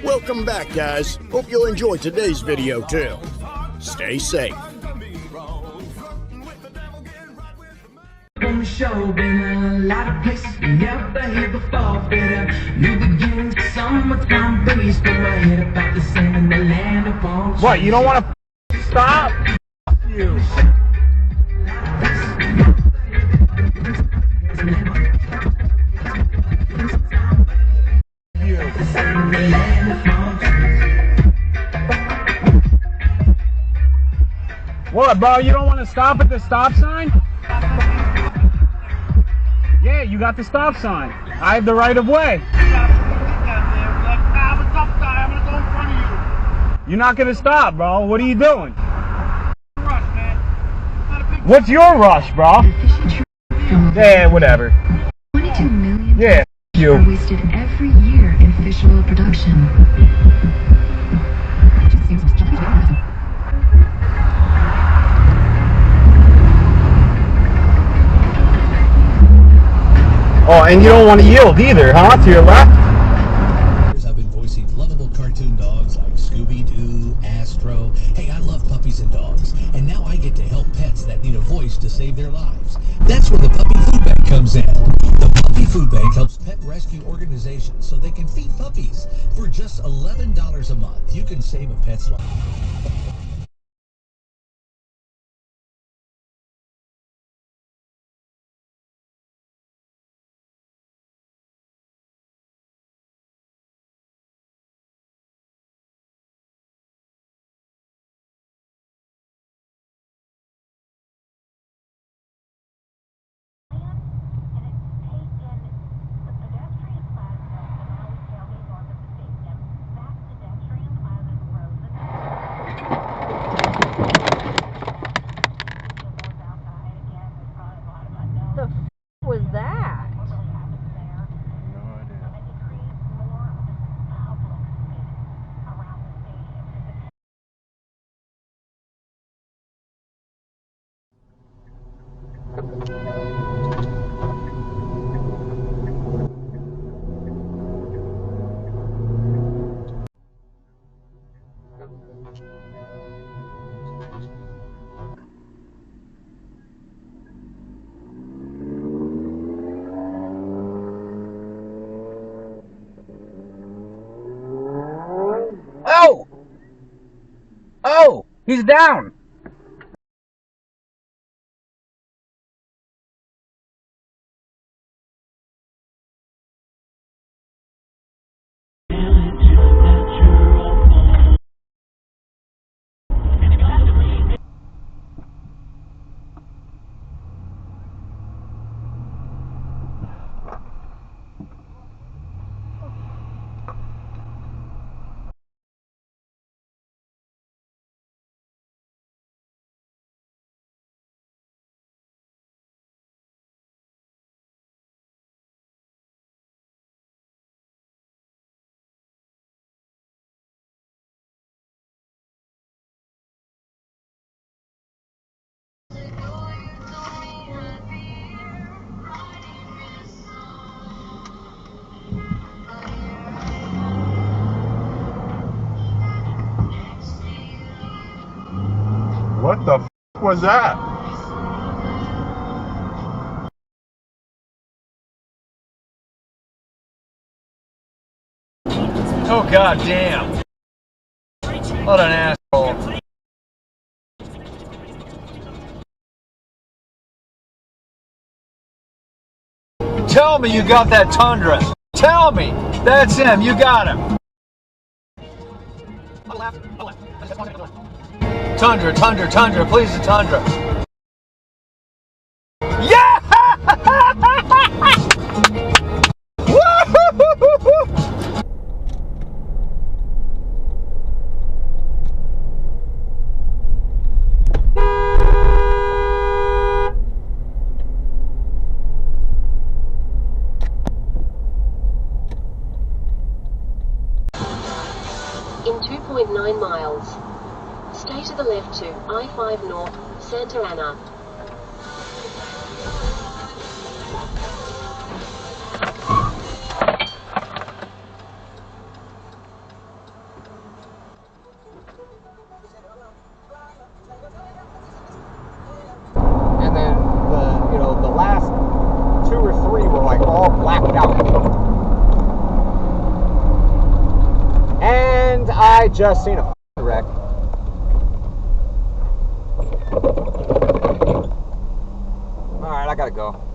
Welcome back, guys. Hope you'll enjoy today's video too. Stay safe. On the show, been a lot of places we never here before. Better new beginnings, summertime breeze. Put my head about the same in the land of palm trees. What, you don't want to stop? You. What, bro? You don't want to stop at the stop sign? Yeah, you got the stop sign. I have the right of way. You're not gonna stop, bro. What are you doing? What's your rush, bro? Yeah, whatever. 22 million Yeah, you. are wasted every year in fish oil production. Oh, and you don't want to yield either, huh? To your left? I've been voicing lovable cartoon dogs like Scooby-Doo, Astro. Hey, I love puppies and dogs. And now I get to help pets that need a voice to save their lives. That's where the Puppy Food Bank comes in. The Puppy Food Bank helps pet rescue organizations so they can feed puppies. For just $11 a month, you can save a pet's life. Was that? Oh! Oh! He's down! What the f was that? Oh, god damn. What an asshole. Tell me you got that Tundra. Tell me. That's him. You got him. Tundra, Tundra, Tundra. Please, the Tundra. Yeah! In 2.9 miles, stay to the left to I-5 North, Santa Ana. I just seen a wreck. Alright, I gotta go.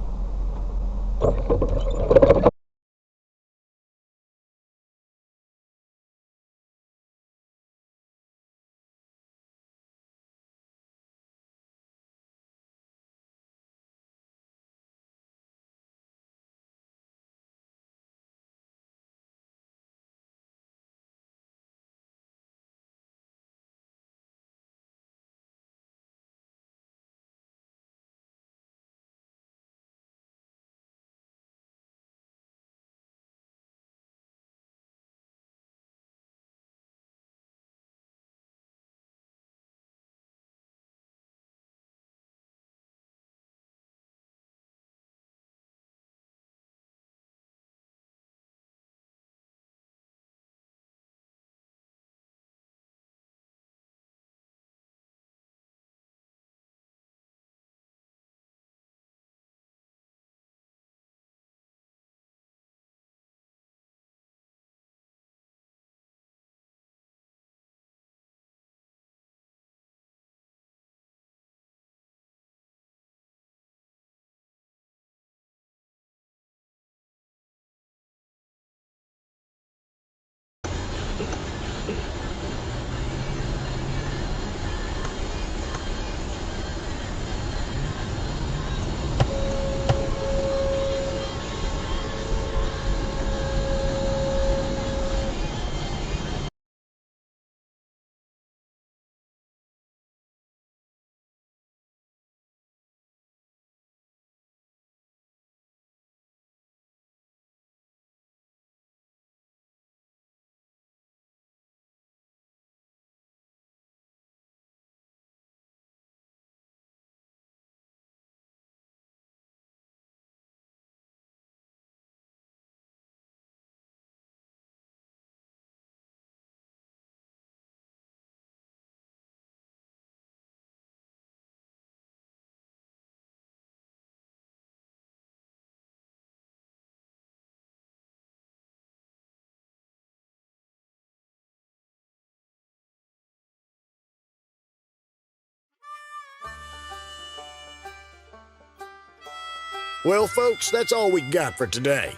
Well, folks, that's all we got for today.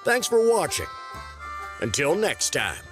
Thanks for watching. Until next time.